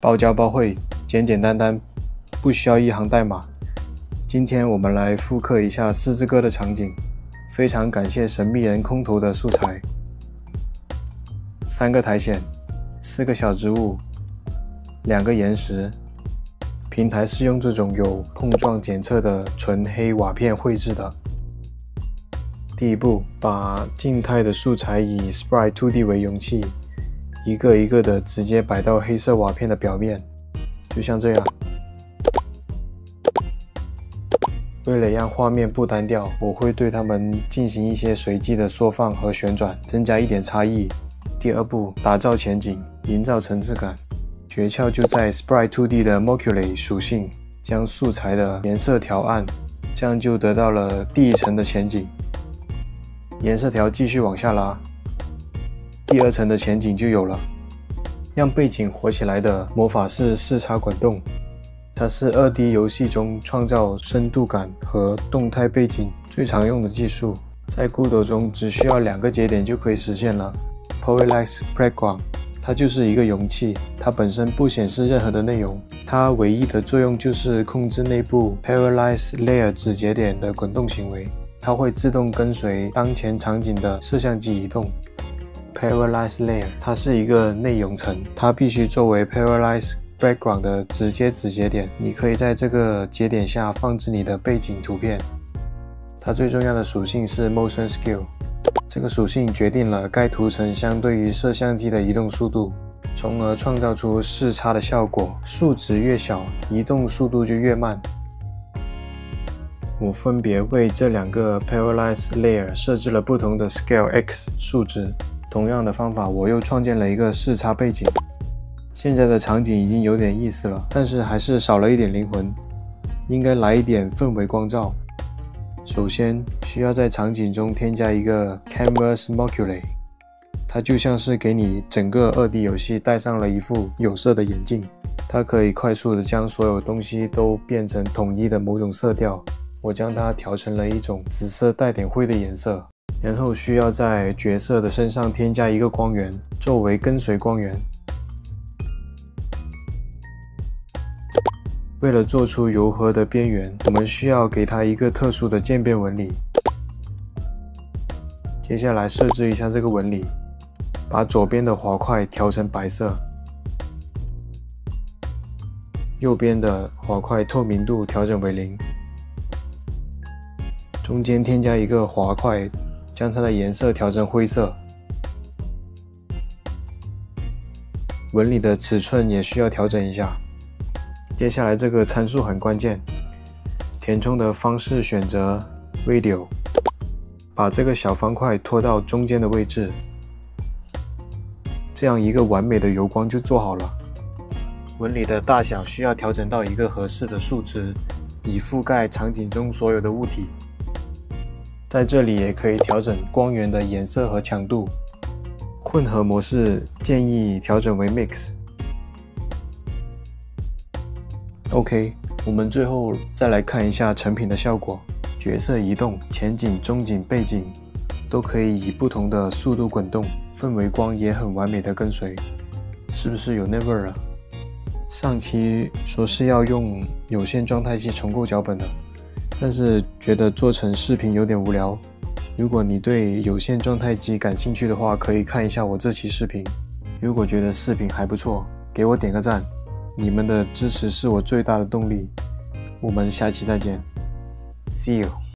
包教包會，簡簡單單，不需要一行代碼。今天我們來複刻一下獅子哥的場景。非常感謝神秘人空投的素材：3個苔蘚、4個小植物、2個岩石。平台是用這種有碰撞檢測的純黑瓦片繪製的。第一步，把靜態的素材以 Sprite 2D 為容器，一個一個的直接擺到黑色瓦片的表面，就像這樣。為了讓畫面不單調，我會對它們進行一些隨機的縮放和旋轉，增加一點差異。第二步，打造前景，營造層次感。訣竅就在 Sprite 2D 的 Moculate 屬性，將素材的顏色調暗，這樣就得到了第一層的前景。顏色條繼續往下拉，第2層的前景就有了。讓背景活起來的魔法是視差滾動，它是2D 遊戲中創造深度感和動態背景最常用的技術，在 Godot 中只需要2個節點就可以實現了。Parallax Background 它就是一個容器，它本身不顯示任何的內容，它唯一的作用就是控制內部 Parallax Layer 子節點的滾動行为。它會自動跟隨當前場景的攝像機移動。Parallax Layer 它是一個內容層，它必須作為 Parallax Background 的直接子節點。你可以在這個節點下放置你的背景圖片。它最重要的屬性是 Motion Scale， 這個屬性決定了該圖層相對於攝像機的移動速度，從而創造出視差的效果。數值越小，移動速度就越慢。我分別為這2個 Parallax Layer 設置了不同的 Scale X 數值。同樣的方法，我又創建了一個視差背景。現在的場景已經有點意思了，但是還是少了一點靈魂，應該來一點氛圍光照。首先，需要在場景中添加一個 Canvas Moculate， 它就像是給你整個2D 遊戲戴上了一副有色的眼鏡，它可以快速的將所有東西都變成統一的某種色調。我將它調成了一種紫色帶點灰的顏色，然後需要在角色的身上添加一個光源，作為跟隨光源。為了做出柔和的邊緣，我們需要給它一個特殊的漸變紋理。接下來設置一下這個紋理，把左邊的滑塊調成白色，右邊的滑塊透明度調整為0。中間添加一個滑塊，將它的顏色調成灰色。紋理的尺寸也需要調整一下。接下來這個參數很關鍵，填充的方式選擇 Radial， 把這個小方塊拖到中間的位置，這樣一個完美的油光就做好了。紋理的大小需要調整到一個合適的數值，以覆蓋場景中所有的物體。在這裡也可以調整光源的顏色和強度。混合模式建議調整為 Mix。OK， 我們最後再來看一下成品的效果。角色移動、前景、中景、背景都可以以不同的速度滾動，氛圍光也很完美的跟隨，是不是有那味兒啊？上期說是要用有線狀態機重構腳本的，但是覺得做成視頻有點無聊。如果你對有線狀態機感興趣的話，可以看一下我這期視頻。如果覺得視頻還不錯，給我點個讚，你們的支持是我最大的動力。我們下期再見 ，See you。